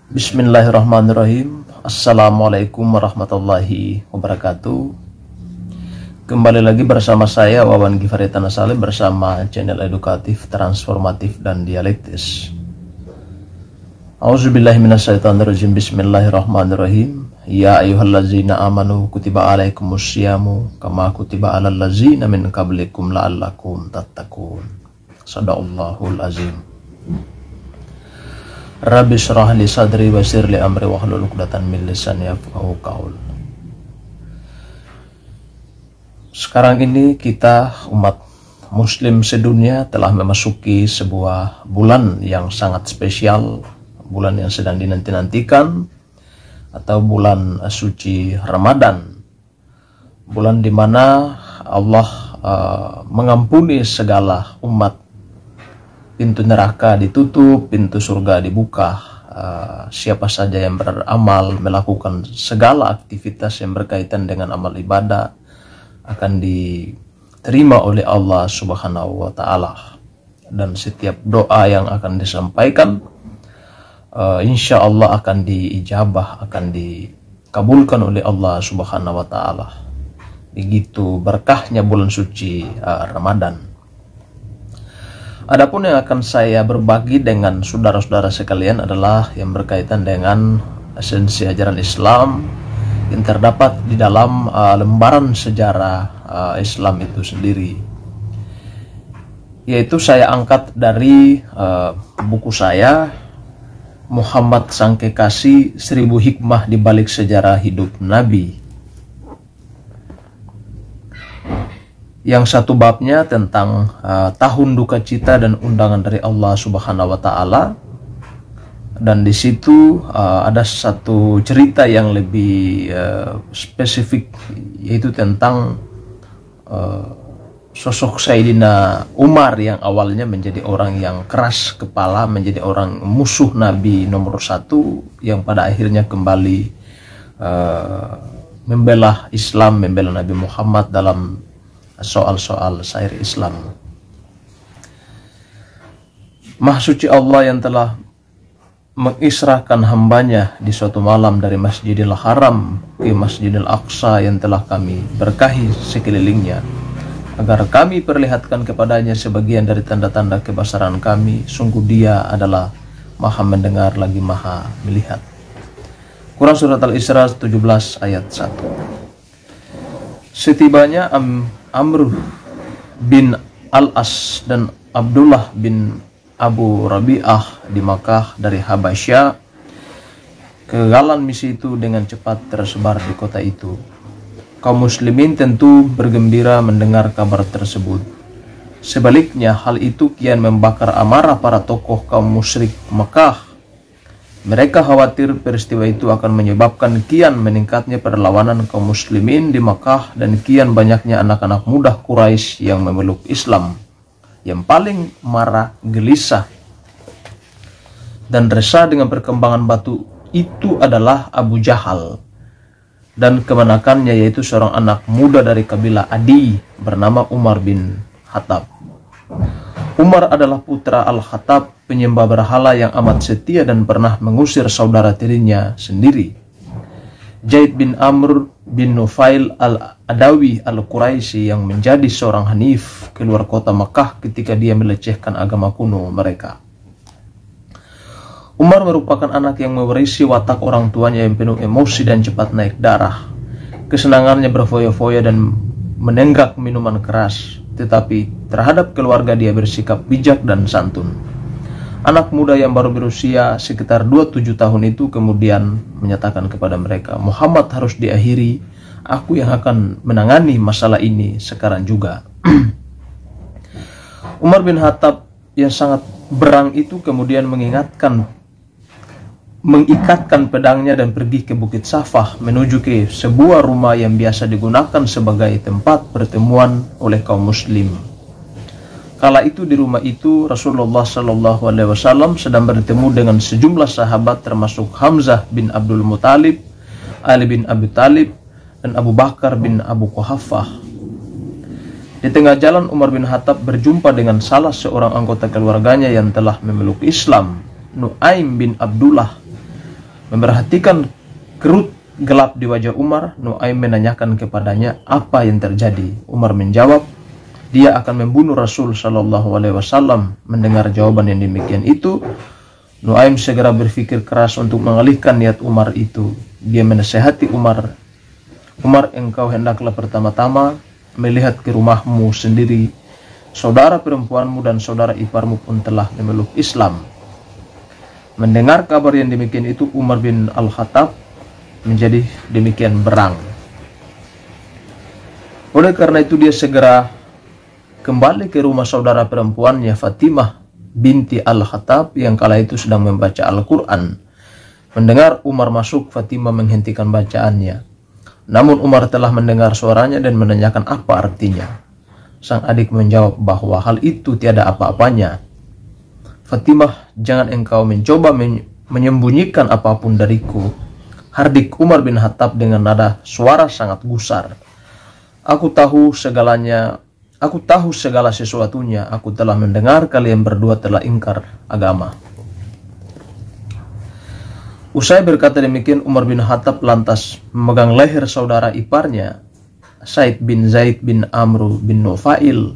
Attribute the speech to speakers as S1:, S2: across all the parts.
S1: Bismillahirrahmanirrahim. Assalamualaikum warahmatullahi wabarakatuh. Kembali lagi bersama saya Wawan Gifari Tanasale bersama channel edukatif, transformatif, dan dialektis. A'udzubillahi minasyaitonirrajim. Bismillahirrahmanirrahim. Ya ayyuhallazina amanu kutiba alaikumusyamu kama kutiba alal ladzina min qablikum la'allakum tattaqun. Shadaqallahul azim. Rabbi syrah li sadri wa yassir li amri wahlul 'uqdatam min lisani yafqahu qaul. Sekarang ini kita umat muslim sedunia telah memasuki sebuah bulan yang sangat spesial, bulan yang sedang dinanti-nantikan, atau bulan suci Ramadan, bulan di mana Allah mengampuni segala umat. Pintu neraka ditutup, pintu surga dibuka. Siapa saja yang beramal, melakukan segala aktivitas yang berkaitan dengan amal ibadah akan diterima oleh Allah Subhanahu wa Ta'ala. Dan setiap doa yang akan disampaikan, insya Allah akan diijabah, akan dikabulkan oleh Allah Subhanahu wa Ta'ala. Begitu berkahnya bulan suci Ramadan. Adapun yang akan saya berbagi dengan saudara-saudara sekalian adalah yang berkaitan dengan esensi ajaran Islam yang terdapat di dalam lembaran sejarah Islam itu sendiri. Yaitu saya angkat dari buku saya, Muhammad Sang Kekasih, 1000 Hikmah di Balik Sejarah Hidup Nabi. Yang satu babnya tentang tahun duka cita dan undangan dari Allah Subhanahu wa Ta'ala. Dan di situ ada satu cerita yang lebih spesifik, yaitu tentang sosok Sayyidina Umar yang awalnya menjadi orang yang keras kepala, menjadi orang musuh Nabi nomor 1, yang pada akhirnya kembali membela Islam, membela Nabi Muhammad dalam soal-soal syair Islam. Maha suci Allah yang telah mengisrahkan hambanya di suatu malam dari Masjidil Haram ke Masjidil Aqsa yang telah kami berkahi sekelilingnya, agar kami perlihatkan kepadanya sebagian dari tanda-tanda kebesaran kami. Sungguh Dia adalah Maha mendengar lagi Maha melihat. Quran Surat Al-Isra 17 ayat 1. Setibanya Amr bin Al-As dan Abdullah bin Abu Rabi'ah di Makkah dari Habasyah, kegalan misi itu dengan cepat tersebar di kota itu. Kaum muslimin tentu bergembira mendengar kabar tersebut. Sebaliknya, hal itu kian membakar amarah para tokoh kaum musyrik Makkah. Mereka khawatir peristiwa itu akan menyebabkan kian meningkatnya perlawanan kaum muslimin di Makkah dan kian banyaknya anak-anak muda Quraisy yang memeluk Islam. Yang paling marah, gelisah, dan resah dengan perkembangan batu itu adalah Abu Jahal dan kemenakannya, yaitu seorang anak muda dari kabilah Adi bernama Umar bin Khattab. Umar adalah putra Al-Khattab, penyembah berhala yang amat setia dan pernah mengusir saudara tirinya sendiri, Zaid bin Amr bin Nufail Al-Adawi Al-Quraisy, yang menjadi seorang Hanif keluar kota Makkah ketika dia melecehkan agama kuno mereka. Umar merupakan anak yang mewarisi watak orang tuanya yang penuh emosi dan cepat naik darah. Kesenangannya berfoya-foya dan menenggak minuman keras, tetapi terhadap keluarga dia bersikap bijak dan santun. Anak muda yang baru berusia sekitar 27 tahun itu kemudian menyatakan kepada mereka, Muhammad harus diakhiri, aku yang akan menangani masalah ini sekarang juga. Umar bin Khattab yang sangat berang itu kemudian mengikatkan pedangnya dan pergi ke Bukit Safah menuju ke sebuah rumah yang biasa digunakan sebagai tempat pertemuan oleh kaum muslim. Kala itu di rumah itu Rasulullah SAW sedang bertemu dengan sejumlah sahabat termasuk Hamzah bin Abdul Muthalib, Ali bin Abi Thalib, dan Abu Bakar bin Abu Quhafah. Di tengah jalan Umar bin Khattab berjumpa dengan salah seorang anggota keluarganya yang telah memeluk Islam, Nuaim bin Abdullah. Memerhatikan kerut gelap di wajah Umar, Nuaim menanyakan kepadanya apa yang terjadi. Umar menjawab, dia akan membunuh Rasul Shallallahu Alaihi Wasallam. Mendengar jawaban yang demikian itu, Nuaim segera berpikir keras untuk mengalihkan niat Umar itu. Dia menasihati Umar, engkau hendaklah pertama-tama melihat ke rumahmu sendiri. Saudara perempuanmu dan saudara iparmu pun telah memeluk Islam. Mendengar kabar yang demikian itu, Umar bin Al-Khattab menjadi demikian berang. Oleh karena itu dia segera kembali ke rumah saudara perempuannya, Fatimah binti Al-Khattab, yang kala itu sedang membaca Al-Quran. Mendengar Umar masuk, Fatimah menghentikan bacaannya. Namun Umar telah mendengar suaranya dan menanyakan apa artinya. Sang adik menjawab bahwa hal itu tiada apa-apanya. Fatimah, jangan engkau mencoba menyembunyikan apapun dariku, hardik Umar bin Khattab dengan nada suara sangat gusar. Aku tahu segala sesuatunya. Aku telah mendengar kalian berdua telah ingkar agama. Usai berkata demikian, Umar bin Khattab lantas memegang leher saudara iparnya, Said bin Zaid bin Amr bin Nufail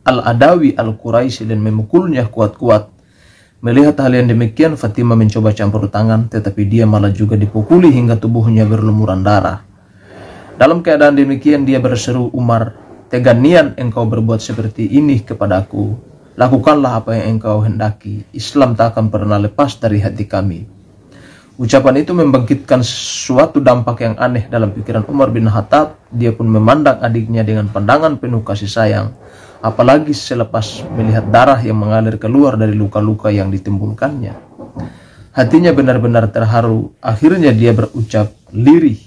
S1: Al-Adawi Al-Quraisy, dan memukulnya kuat-kuat. Melihat hal yang demikian, Fatimah mencoba campur tangan, tetapi dia malah juga dipukuli hingga tubuhnya berlumuran darah. Dalam keadaan demikian, dia berseru, Umar, tega niat engkau berbuat seperti ini kepadaku. Lakukanlah apa yang engkau hendaki. Islam tak akan pernah lepas dari hati kami. Ucapan itu membangkitkan suatu dampak yang aneh dalam pikiran Umar bin Khattab. Dia pun memandang adiknya dengan pandangan penuh kasih sayang, apalagi selepas melihat darah yang mengalir keluar dari luka-luka yang ditimbulkannya. Hatinya benar-benar terharu. Akhirnya dia berucap lirih,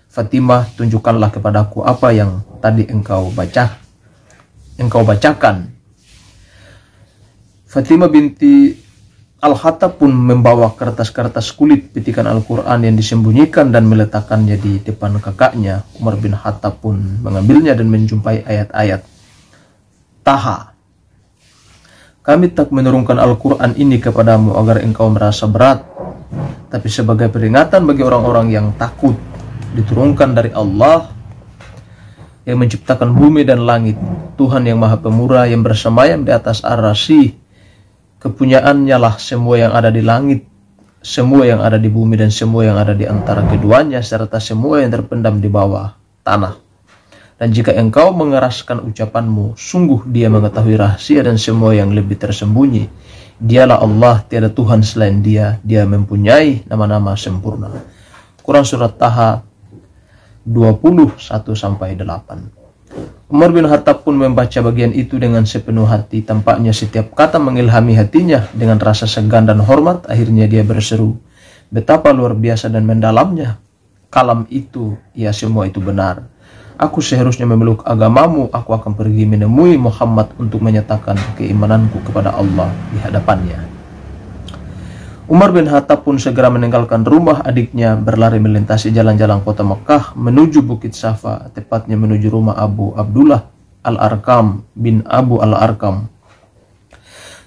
S1: Fatimah, tunjukkanlah kepadaku apa yang tadi engkau bacakan. Fatimah binti Al-Khattab pun membawa kertas-kertas kulit petikan Al-Quran yang disembunyikan dan meletakkannya di depan kakaknya. Umar bin Khattab pun mengambilnya dan menjumpai ayat-ayat Taha. Kami tak menurunkan Al-Quran ini kepadamu agar engkau merasa berat, tapi sebagai peringatan bagi orang-orang yang takut. Diturunkan dari Allah yang menciptakan bumi dan langit, Tuhan yang Maha Pemurah, yang bersemayam di atas Ar-Rasy. Kepunyaannya lah semua yang ada di langit, semua yang ada di bumi, dan semua yang ada di antara keduanya, serta semua yang terpendam di bawah tanah. Dan jika engkau mengeraskan ucapanmu, sungguh dia mengetahui rahasia dan semua yang lebih tersembunyi. Dialah Allah, tiada Tuhan selain dia. Dia mempunyai nama-nama sempurna. Quran Surat Taha 21-8. Umar bin Khattab pun membaca bagian itu dengan sepenuh hati. Tampaknya setiap kata mengilhami hatinya. Dengan rasa segan dan hormat, akhirnya dia berseru, betapa luar biasa dan mendalamnya kalam itu. Ya, semua itu benar. Aku seharusnya memeluk agamamu. Aku akan pergi menemui Muhammad untuk menyatakan keimananku kepada Allah di hadapannya. Umar bin Khattab pun segera meninggalkan rumah adiknya, berlari melintasi jalan-jalan kota Mekah menuju Bukit Safa, tepatnya menuju rumah Abu Abdullah Al-Arkam bin Abu Al-Arkam,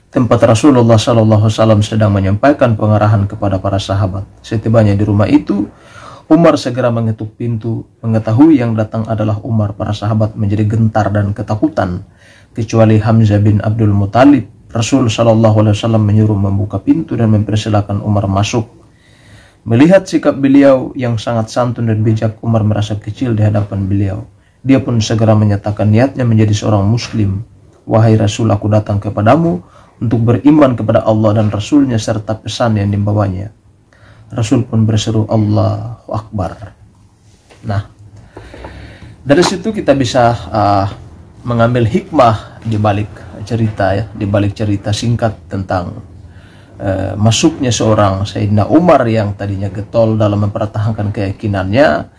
S1: tempat Rasulullah SAW sedang menyampaikan pengarahan kepada para sahabat. Setibanya di rumah itu, Umar segera mengetuk pintu. Mengetahui yang datang adalah Umar, para sahabat menjadi gentar dan ketakutan, kecuali Hamzah bin Abdul Muthalib. Rasul SAW menyuruh membuka pintu dan mempersilahkan Umar masuk. Melihat sikap beliau yang sangat santun dan bijak, Umar merasa kecil di hadapan beliau. Dia pun segera menyatakan niatnya menjadi seorang muslim. Wahai Rasul, aku datang kepadamu untuk beriman kepada Allah dan Rasulnya serta pesan yang dibawanya. Rasul pun berseru, Allahu Akbar. Nah, dari situ kita bisa mengambil hikmah di balik cerita, di balik cerita singkat tentang masuknya seorang Sayyidina Umar yang tadinya getol dalam mempertahankan keyakinannya.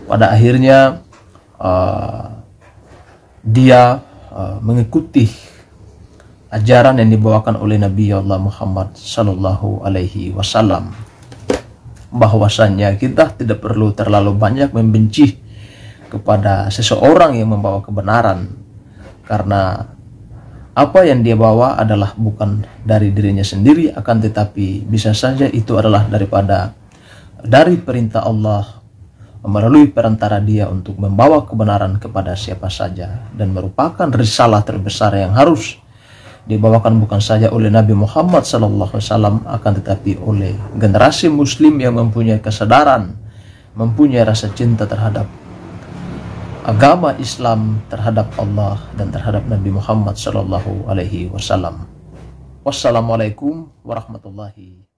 S1: Pada akhirnya dia mengikuti ajaran yang dibawakan oleh Nabi Allah Muhammad Sallallahu Alaihi Wasallam, bahwasannya kita tidak perlu terlalu banyak membenci kepada seseorang yang membawa kebenaran, karena apa yang dia bawa adalah bukan dari dirinya sendiri, akan tetapi bisa saja itu adalah daripada dari perintah Allah melalui perantara dia untuk membawa kebenaran kepada siapa saja, dan merupakan risalah terbesar yang harus dibawakan bukan saja oleh Nabi Muhammad SAW, akan tetapi oleh generasi muslim yang mempunyai kesadaran, mempunyai rasa cinta terhadap agama Islam, terhadap Allah dan terhadap Nabi Muhammad SAW. Wassalamualaikum warahmatullahi